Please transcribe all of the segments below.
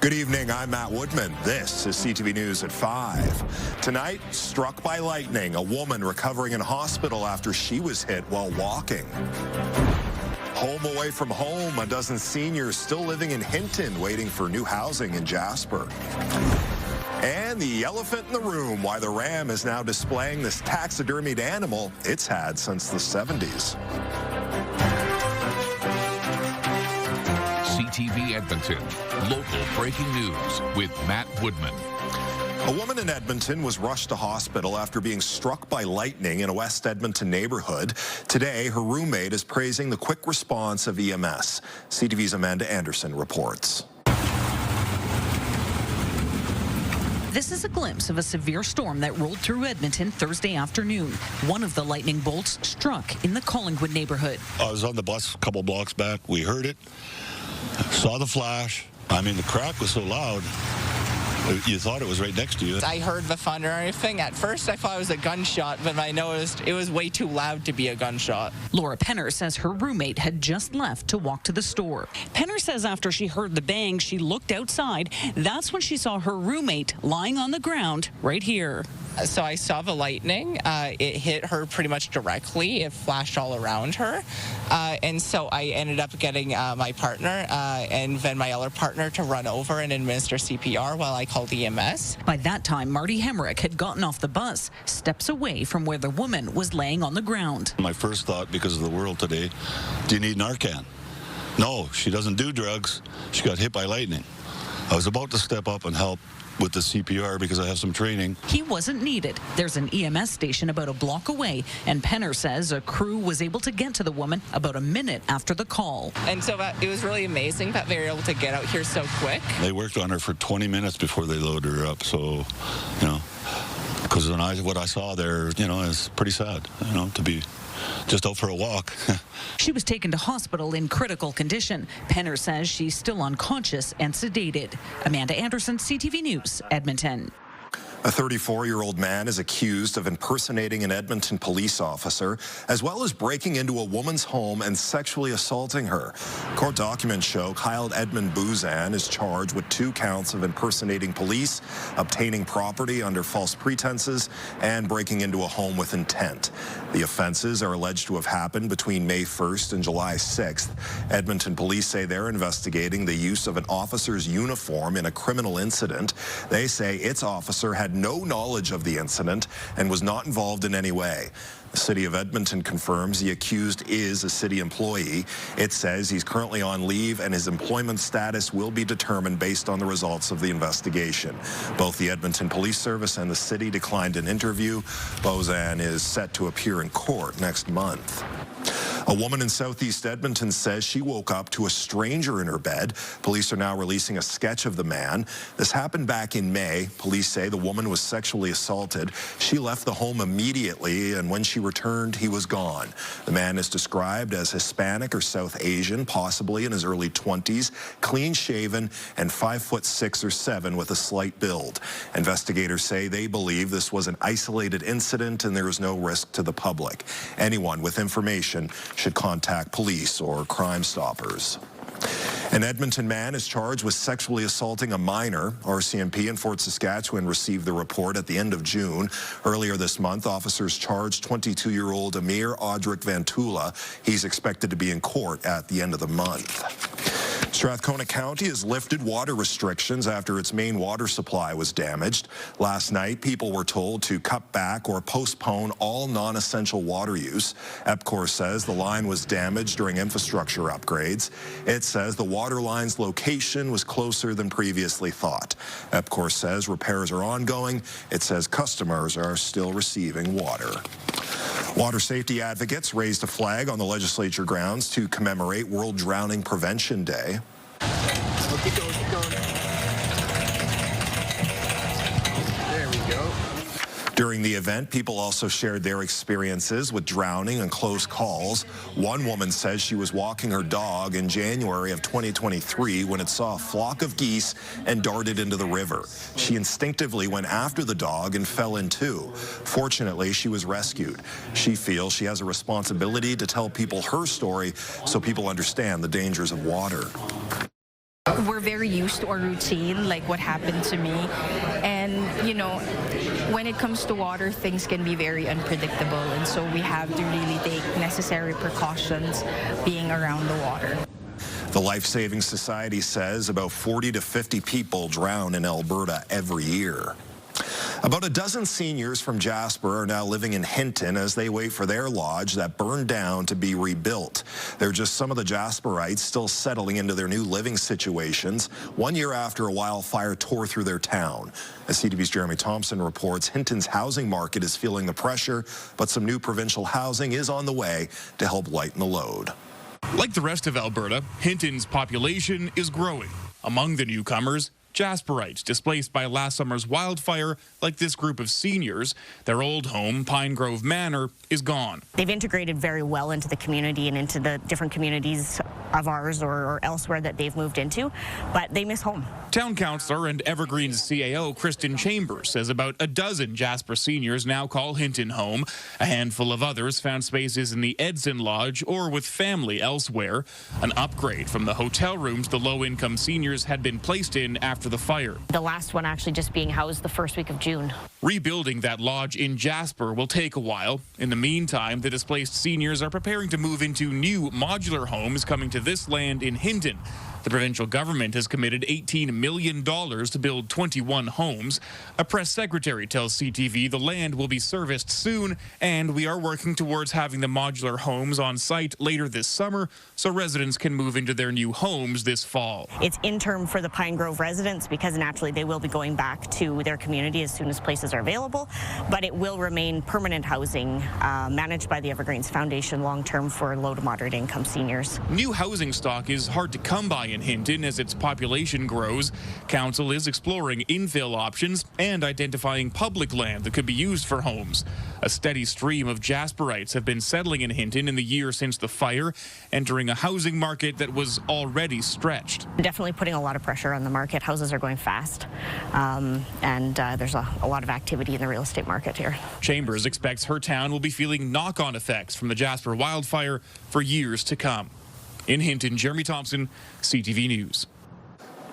Good evening, I'm Matt Woodman. This is CTV News at 5. Tonight, struck by lightning, a woman recovering in hospital after she was hit while walking. Home away from home, a dozen seniors still living in Hinton waiting for new housing in Jasper. And the elephant in the room, why the Ram is now displaying this taxidermied animal it's had since the 70s. CTV Edmonton, local breaking news with Matt Woodman. A woman in Edmonton was rushed to hospital after being struck by lightning in a West Edmonton neighborhood. Today, her roommate is praising the quick response of EMS. CTV's Amanda Anderson reports. This is a glimpse of a severe storm that rolled through Edmonton Thursday afternoon. One of the lightning bolts struck in the Collingwood neighborhood. I was on the bus a couple blocks back. We heard it, saw the flash. I mean, the crack was so loud, you thought it was right next to you. I heard the thunder and everything. At first, I thought it was a gunshot, but I noticed it was way too loud to be a gunshot. Laura Penner says her roommate had just left to walk to the store. Penner says after she heard the bang, she looked outside. That's when she saw her roommate lying on the ground right here. So I saw the lightning. It hit her pretty much directly. It flashed all around her. And so I ended up getting my partner and then my other partner to run over and administer CPR while I called EMS. By that time, Marty Hemrick had gotten off the bus, steps away from where the woman was laying on the ground. My first thought, because of the world today, do you need Narcan? No, she doesn't do drugs. She got hit by lightning. I was about to step up and help with the CPR because I have some training. He wasn't needed. There's an EMS station about a block away, and Penner says a crew was able to get to the woman about a minute after the call. And so it was really amazing that they were able to get out here so quick. They worked on her for 20 minutes before they loaded her up, so, you know, because what I saw there, you know, is pretty sad, you know, to be just out for a walk. She was taken to hospital in critical condition. Penner says she's still unconscious and sedated. Amanda Anderson, CTV News, Edmonton. A 34-year-old man is accused of impersonating an Edmonton police officer, as well as breaking into a woman's home and sexually assaulting her. Court documents show Kyle Edmund Bouzan is charged with 2 counts of impersonating police, obtaining property under false pretenses, and breaking into a home with intent. The offenses are alleged to have happened between May 1st and July 6th. Edmonton police say they're investigating the use of an officer's uniform in a criminal incident. They say its officer had no knowledge of the incident and was not involved in any way. The City of Edmonton confirms the accused is a city employee. It says he's currently on leave and his employment status will be determined based on the results of the investigation. Both the Edmonton Police Service and the city declined an interview. Bouzan is set to appear in court next month. A woman in southeast Edmonton says she woke up to a stranger in her bed. Police are now releasing a sketch of the man. This happened back in May. Police say the woman was sexually assaulted. She left the home immediately, and when she returned, he was gone. The man is described as Hispanic or South Asian, possibly in his early 20s, clean-shaven, and 5'6" or 7" with a slight build. Investigators say they believe this was an isolated incident and there is no risk to the public. Anyone with information should contact police or Crime Stoppers. An Edmonton man is charged with sexually assaulting a minor. RCMP in Fort Saskatchewan received the report at the end of June. Earlier this month, officers charged 22-year-old Amir Audric Vantula. He's expected to be in court at the end of the month. Strathcona County has lifted water restrictions after its main water supply was damaged. Last night, people were told to cut back or postpone all non-essential water use. EPCOR says the line was damaged during infrastructure upgrades. It says the water line's location was closer than previously thought. EPCOR says repairs are ongoing. It says customers are still receiving water. Water safety advocates raised a flag on the legislature grounds to commemorate World Drowning Prevention Day. Keep going, keep going. There we go. During the event, people also shared their experiences with drowning and close calls. One woman says she was walking her dog in January of 2023 when it saw a flock of geese and darted into the river. She instinctively went after the dog and fell in too. Fortunately, she was rescued. She feels she has a responsibility to tell people her story so people understand the dangers of water. we're very used to our routine, like what happened to me. And, when it comes to water, things can be very unpredictable. And so we have to really take necessary precautions being around the water. The Life Saving Society says about 40 to 50 people drown in Alberta every year. About a dozen seniors from Jasper are now living in Hinton as they wait for their lodge that burned down to be rebuilt. They're just some of the Jasperites still settling into their new living situations 1 year after a wildfire tore through their town. As CTV's Jeremy Thompson reports, Hinton's housing market is feeling the pressure, but some new provincial housing is on the way to help lighten the load. Like the rest of Alberta, Hinton's population is growing. Among the newcomers, Jasperites displaced by last summer's wildfire, like this group of seniors. Their old home, Pine Grove Manor, is gone. They've integrated very well into the community and into the different communities of ours or elsewhere that they've moved into, but they miss home. Town councillor and Evergreen's CAO Kristen Chambers says about a dozen Jasper seniors now call Hinton home. A handful of others found spaces in the Edson Lodge or with family elsewhere. An upgrade from the hotel rooms the low-income seniors had been placed in after the fire. The last one actually just being housed the first week of June. Rebuilding that lodge in Jasper will take a while. In the meantime, the displaced seniors are preparing to move into new modular homes coming to this land in Hinton. The provincial government has committed $18 million to build 21 homes. A press secretary tells CTV the land will be serviced soon, and we are working towards having the modular homes on site later this summer so residents can move into their new homes this fall. It's interim for the Pine Grove residents because naturally they will be going back to their community as soon as places are available, but it will remain permanent housing managed by the Evergreens Foundation long-term for low to moderate income seniors. New housing stock is hard to come by in Hinton as its population grows. Council is exploring infill options and identifying public land that could be used for homes. A steady stream of Jasperites have been settling in Hinton in the year since the fire, entering a housing market that was already stretched. Definitely putting a lot of pressure on the market. Houses are going fast, and there's a lot of activity in the real estate market here. Chambers expects her town will be feeling knock-on effects from the Jasper wildfire for years to come. In Hinton, Jeremy Thompson, CTV News.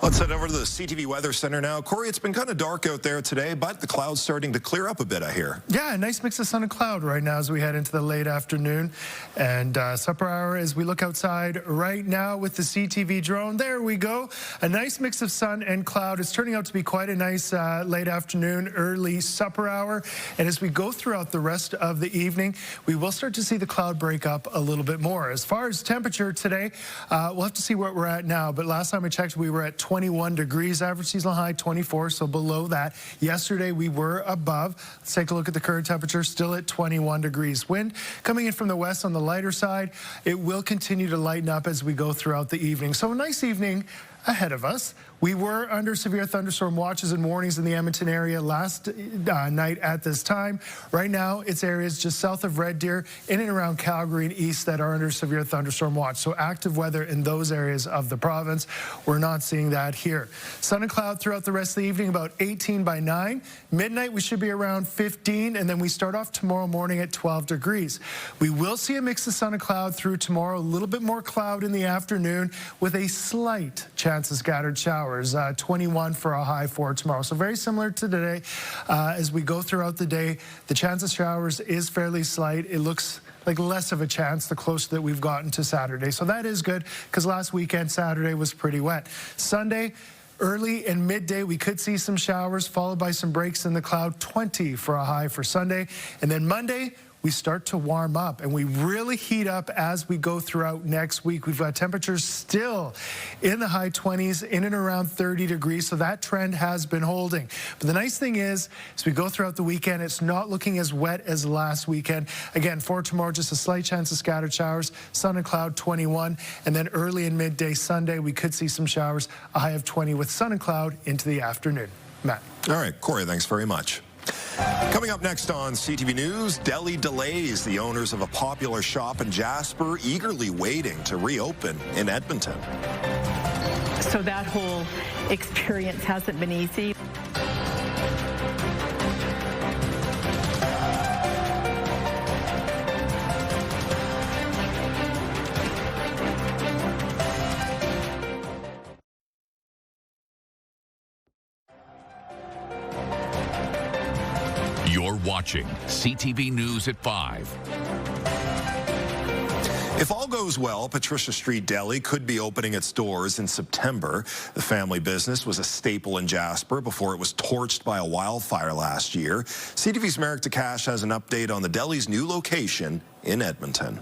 Let's head over to the CTV Weather Center now. Corey, it's been kind of dark out there today, but the clouds starting to clear up a bit, I hear. Yeah, a nice mix of sun and cloud right now as we head into the late afternoon. And supper hour as we look outside right now with the CTV drone. There we go. A nice mix of sun and cloud. It's turning out to be quite a nice late afternoon, early supper hour. And as we go throughout the rest of the evening, we will start to see the cloud break up a little bit more. As far as temperature today, we'll have to see where we're at now. But last time I checked, we were at 21 degrees, average seasonal high 24, so below that. Yesterday we were above. Let's take a look at the current temperature, still at 21 degrees. Wind coming in from the west on the lighter side. It will continue to lighten up as we go throughout the evening. So a nice evening ahead of us. We were under severe thunderstorm watches and warnings in the Edmonton area last night at this time. Right now, it's areas just south of Red Deer, in and around Calgary and east that are under severe thunderstorm watch. So active weather in those areas of the province. We're not seeing that here. Sun and cloud throughout the rest of the evening, about 18 by 9. Midnight, we should be around 15, and then we start off tomorrow morning at 12 degrees. We will see a mix of sun and cloud through tomorrow, a little bit more cloud in the afternoon with a slight chance of scattered showers. 21 for a high for tomorrow. So very similar to today. As we go throughout the day, the chance of showers is fairly slight. It looks like less of a chance the closer that we've gotten to Saturday. So that is good because last weekend, Saturday was pretty wet. Sunday, early and midday, we could see some showers followed by some breaks in the cloud. 20 for a high for Sunday. And then Monday, we start to warm up and we really heat up as we go throughout next week. We've got temperatures still in the high 20s, in and around 30 degrees. So that trend has been holding. But the nice thing is, as we go throughout the weekend, it's not looking as wet as last weekend. Again, for tomorrow, just a slight chance of scattered showers, sun and cloud 21. And then early and midday Sunday, we could see some showers, a high of 20 with sun and cloud into the afternoon. Matt. All right, Corey, thanks very much. Coming up next on CTV News, Deli delays. The owners of a popular shop in Jasper eagerly waiting to reopen in Edmonton. So that whole experience hasn't been easy. You're watching CTV News at 5. If all goes well, Patricia Street Deli could be opening its doors in September. The family business was a staple in Jasper before it was torched by a wildfire last year. CTV's Merrick DeCash has an update on the deli's new location in Edmonton.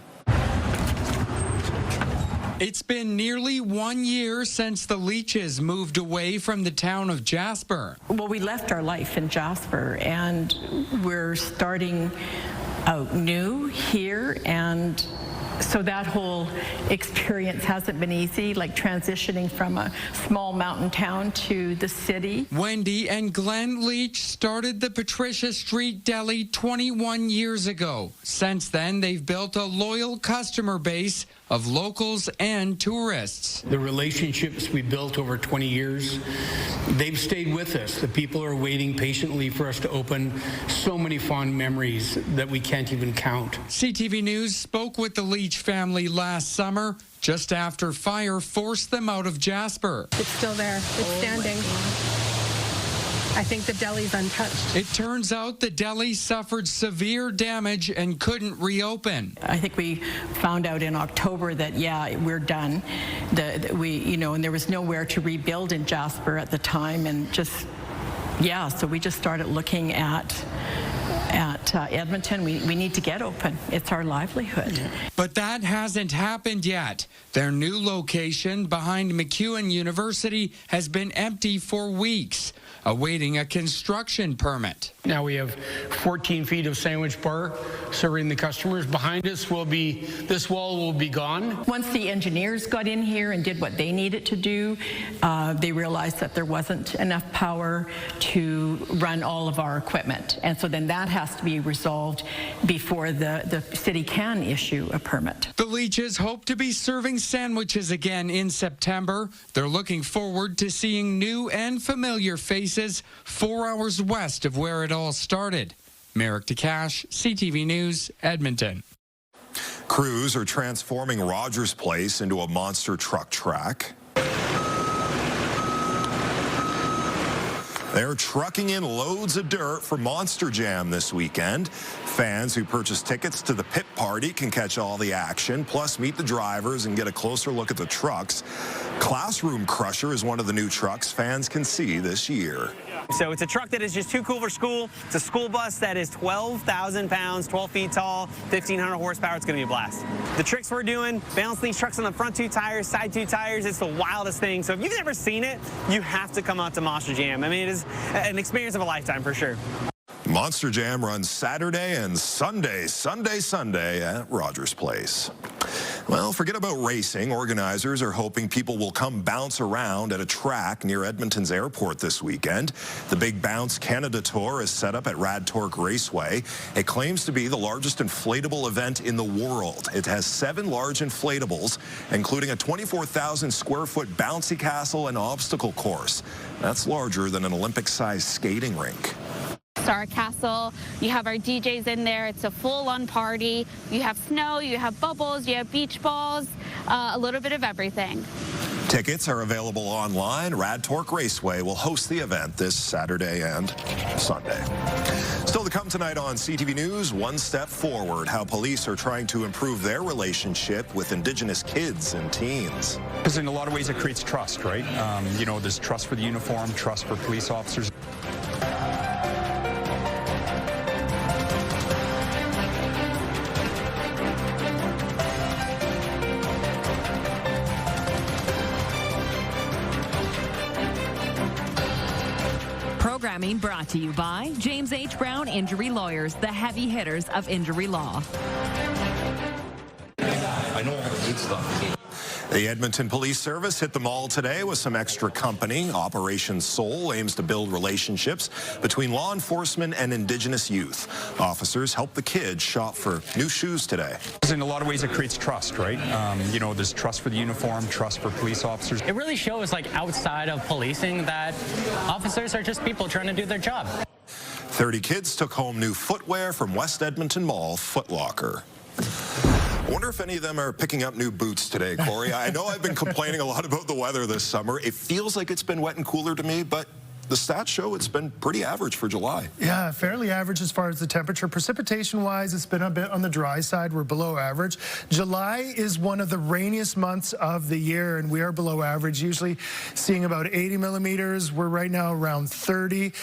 It's been nearly 1 year since the Leaches moved away from the town of Jasper. Well, we left our life in Jasper, and we're starting out new here, and so that whole experience hasn't been easy, like transitioning from a small mountain town to the city. Wendy and Glenn Leach started the Patricia Street Deli 21 years ago. Since then, they've built a loyal customer base of locals and tourists. The relationships we built over 20 years, they've stayed with us. The people are waiting patiently for us to open. So many fond memories that we can't even count. CTV News spoke with the Leach family last summer, just after fire forced them out of Jasper. It's still there. It's standing. I think the deli's untouched. It turns out the deli suffered severe damage and couldn't reopen. I think we found out in October that, yeah, we're done. And there was nowhere to rebuild in Jasper at the time, and so we just started looking at Edmonton. We need to get open. It's our livelihood. But that hasn't happened yet. Their new location behind MacEwan University has been empty for weeks, awaiting a construction permit. Now we have 14 feet of sandwich bar serving the customers. Behind us this wall will be gone. Once the engineers got in here and did what they needed to do, they realized that there wasn't enough power to run all of our equipment. And so then that has to be resolved before the city can issue a permit. The Leaches hope to be serving sandwiches again in September. They're looking forward to seeing new and familiar faces 4 hours west of where it all started. Merrick DeCash, CTV News, Edmonton. Crews are transforming Rogers Place into a monster truck track. They're trucking in loads of dirt for Monster Jam this weekend. Fans who purchase tickets to the pit party can catch all the action, plus meet the drivers and get a closer look at the trucks. Classroom Crusher is one of the new trucks fans can see this year. So it's a truck that is just too cool for school. It's a school bus that is 12,000 pounds, 12 feet tall, 1,500 horsepower. It's going to be a blast. The tricks we're doing, balancing these trucks on the front 2 tires, side 2 tires, it's the wildest thing. So if you've never seen it, you have to come out to Monster Jam. I mean, it is an experience of a lifetime for sure. Monster Jam runs Saturday and Sunday at Rogers Place. Well, forget about racing. Organizers are hoping people will come bounce around at a track near Edmonton's airport this weekend. The Big Bounce Canada Tour is set up at Radtorque Raceway. It claims to be the largest inflatable event in the world. It has 7 large inflatables, including a 24,000 square foot bouncy castle and obstacle course. That's larger than an Olympic-sized skating rink. Our castle, you have our DJs in there. It's a full-on party. You have snow, you have bubbles, you have beach balls, a little bit of everything. Tickets are available online. Radtorque Raceway will host the event this Saturday and Sunday. Still to come tonight on CTV News, One Step Forward, how police are trying to improve their relationship with Indigenous kids and teens. Because in a lot of ways it creates trust, right? There's trust for the uniform, trust for police officers. Programming brought to you by James H. Brown Injury Lawyers, the heavy hitters of injury law. I know all the good stuff. The Edmonton Police Service hit the mall today with some extra company. Operation Soul aims to build relationships between law enforcement and Indigenous youth. Officers help the kids shop for new shoes today. In a lot of ways it creates trust, right? There's trust for the uniform, trust for police officers. It really shows, outside of policing, that officers are just people trying to do their job. 30 kids took home new footwear from West Edmonton Mall Foot Locker. I wonder if any of them are picking up new boots today, Corey. I know I've been complaining a lot about the weather this summer. It feels like it's been wet and cooler to me, but the stats show it's been pretty average for July. Yeah, fairly average as far as the temperature. Precipitation-wise, it's been a bit on the dry side. We're below average. July is one of the rainiest months of the year, and we are below average, usually seeing about 80 millimeters. We're right now around 30.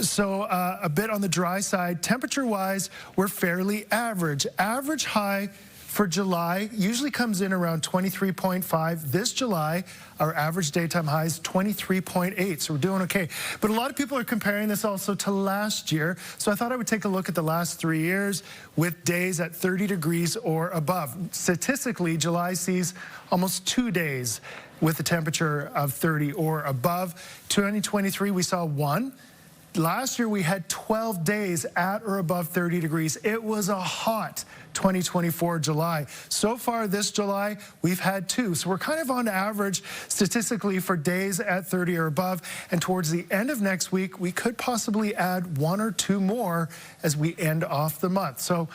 So a bit on the dry side. Temperature-wise, we're fairly average. Average high for July usually comes in around 23.5. This July, our average daytime high is 23.8, so we're doing okay. But a lot of people are comparing this also to last year, so I thought I would take a look at the last 3 years with days at 30 degrees or above. Statistically, July sees almost 2 days with a temperature of 30 or above. 2023, we saw 1. Last year, we had 12 days at or above 30 degrees. It was a hot 2024 July. So far this July, we've had 2. So we're kind of on average statistically for days at 30 or above. And towards the end of next week, we could possibly add 1 or 2 more as we end off the month. So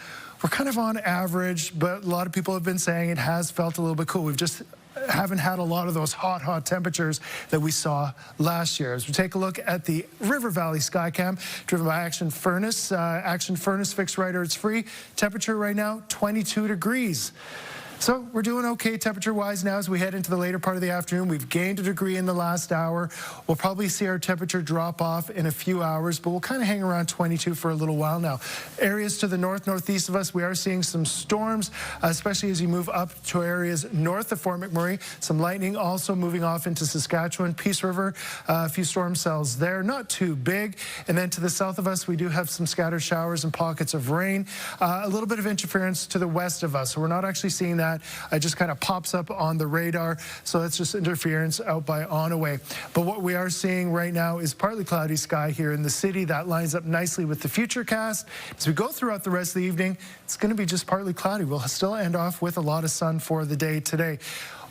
we're kind of on average, but a lot of people have been saying it has felt a little bit cool. We've just haven't had a lot of those hot temperatures that we saw last year. As we take a look at the River Valley Skycam, driven by Action Furnace. Action Furnace fixed right or it's free. Temperature right now, 22 degrees. So we're doing okay temperature-wise now as we head into the later part of the afternoon. We've gained a degree in the last hour. We'll probably see our temperature drop off in a few hours, but we'll kind of hang around 22 for a little while now. Areas to the north, northeast of us, we are seeing some storms, especially as you move up to areas north of Fort McMurray. Some lightning also moving off into Saskatchewan. Peace River, a few storm cells there, not too big. And then to the south of us, we do have some scattered showers and pockets of rain. A little bit of interference to the west of us, so we're not actually seeing that. It just kind of pops up on the radar, so that's just interference out by Onaway. But what we are seeing right now is partly cloudy sky here in the city. That lines up nicely with the futurecast. As we go throughout the rest of the evening, it's going to be just partly cloudy. We'll still end off with a lot of sun for the day today.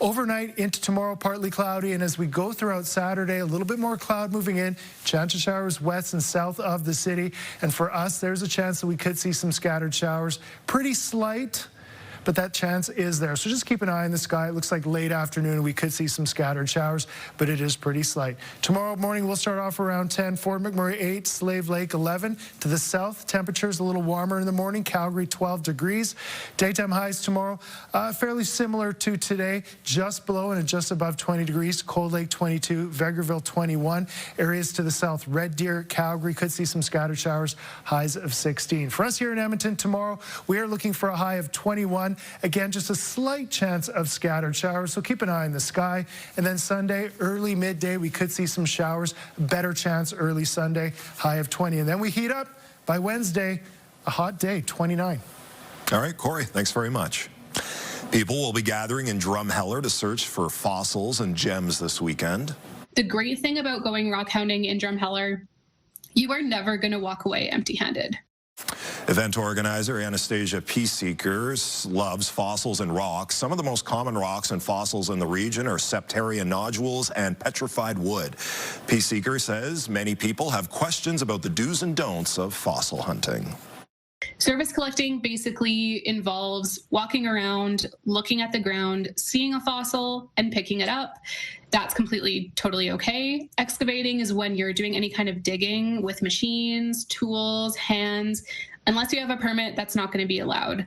Overnight into tomorrow, partly cloudy, and as we go throughout Saturday, a little bit more cloud moving in. Chance of showers west and south of the city. And for us, there's a chance that we could see some scattered showers. Pretty slight, but that chance is there. So just keep an eye on the sky. It looks like late afternoon we could see some scattered showers, but it is pretty slight. Tomorrow morning we'll start off around 10. Fort McMurray 8, Slave Lake 11. To the south, temperatures a little warmer in the morning. Calgary 12 degrees. Daytime highs tomorrow fairly similar to today, just below and just above 20 degrees. Cold Lake 22, Vegreville 21. Areas to the south, Red Deer, Calgary could see some scattered showers. Highs of 16. For us here in Edmonton tomorrow, we are looking for a high of 21. Again, just a slight chance of scattered showers, so keep an eye on the sky. And then Sunday, early midday, we could see some showers. Better chance early Sunday, high of 20. And then we heat up by Wednesday, a hot day, 29. All right, Corey, thanks very much. People will be gathering in Drumheller to search for fossils and gems this weekend. The great thing about going rock hounding in Drumheller, you are never going to walk away empty-handed. Event organizer Anastasia Peaceseekers loves fossils and rocks. Some of the most common rocks and fossils in the region are septarian nodules and petrified wood. Peaceseeker says many people have questions about the do's and don'ts of fossil hunting. Service collecting basically involves walking around, looking at the ground, seeing a fossil, and picking it up. That's completely, totally okay. Excavating is when you're doing any kind of digging with machines, tools, hands. Unless you have a permit, that's not going to be allowed.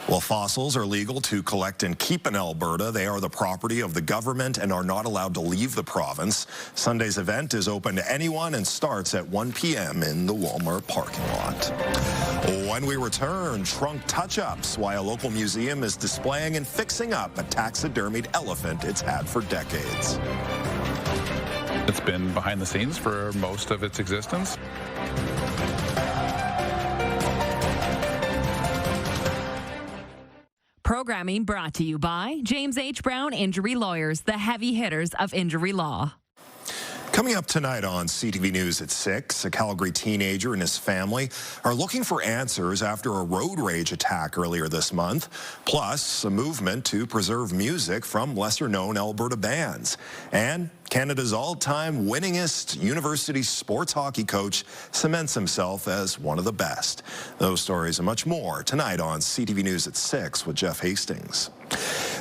While fossils are legal to collect and keep in Alberta, they are the property of the government and are not allowed to leave the province. Sunday's event is open to anyone and starts at 1 p.m. in the Walmart parking lot. When we return, trunk touch-ups, why a local museum is displaying and fixing up a taxidermied elephant it's had for decades. It's been behind the scenes for most of its existence. Programming brought to you by James H. Brown Injury Lawyers, the heavy hitters of injury law. Coming up tonight on CTV News at 6, a Calgary teenager and his family are looking for answers after a road rage attack earlier this month, plus a movement to preserve music from lesser-known Alberta bands. And Canada's all-time winningest university sports hockey coach cements himself as one of the best. Those stories and much more tonight on CTV News at 6 with Jeff Hastings.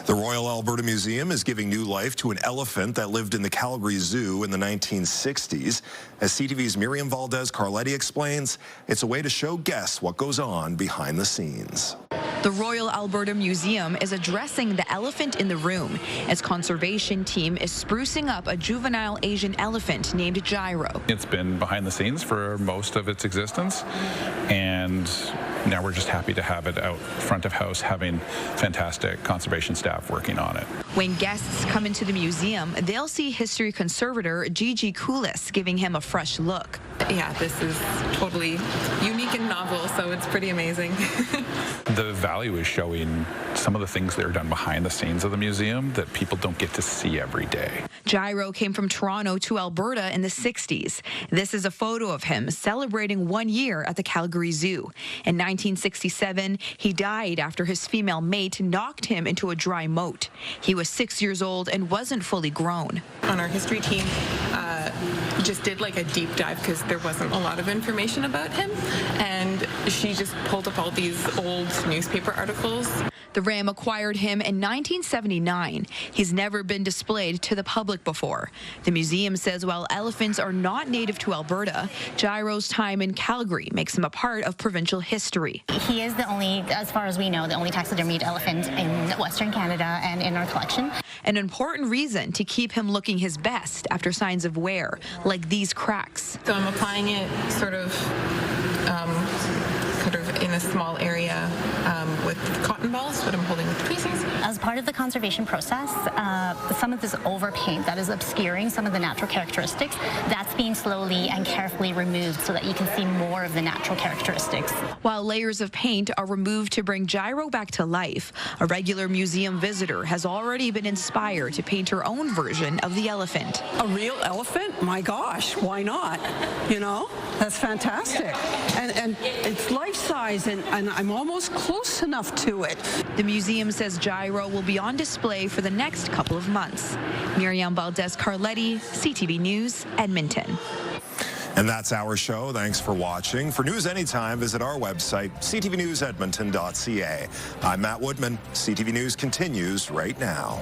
The Royal Alberta Museum is giving new life to an elephant that lived in the Calgary Zoo in the 1960s. As CTV's Miriam Valdez-Carletti explains, it's a way to show guests what goes on behind the scenes. The Royal Alberta Museum is addressing the elephant in the room. Its conservation team is sprucing up a juvenile Asian elephant named Gyro. It's been behind the scenes for most of its existence, and now we're just happy to have it out front of house, having fantastic conservation staff working on it. When guests come into the museum, they'll see history conservator Gigi Coulis giving him a fresh look. Yeah, this is totally unique and novel, so it's pretty amazing. The value is showing some of the things that are done behind the scenes of the museum that people don't get to see every day. Gyro came from Toronto to Alberta in the 60s. This is a photo of him celebrating 1 year at the Calgary Zoo. In 1967, he died after his female mate knocked him into a dry moat. He was 6 years old and wasn't fully grown. On our history team, just did like a deep dive because there wasn't a lot of information about him, and she just pulled up all these old newspaper articles. The Ram acquired him in 1979. He's never been displayed to the public before. The museum says while elephants are not native to Alberta, Gyro's time in Calgary makes him a part of provincial history. He is the only, as far as we know, the only taxidermied elephant in Western Canada and in our collection. An important reason to keep him looking his best after signs of wear, like these cracks. So I'm applying it sort of in a small area with cotton balls, but I'm holding with pieces. As part of the conservation process, some of this overpaint that is obscuring some of the natural characteristics, that's being slowly and carefully removed so that you can see more of the natural characteristics. While layers of paint are removed to bring Gyro back to life, a regular museum visitor has already been inspired to paint her own version of the elephant. A real elephant? My gosh, why not? You know, that's fantastic. And it's life-size, and I'm almost close enough to it. The museum says Gyro will be on display for the next couple of months. Miriam Valdez-Carletti, CTV News, Edmonton. And that's our show. Thanks for watching. For news anytime, visit our website, ctvnewsedmonton.ca. I'm Matt Woodman. CTV News continues right now.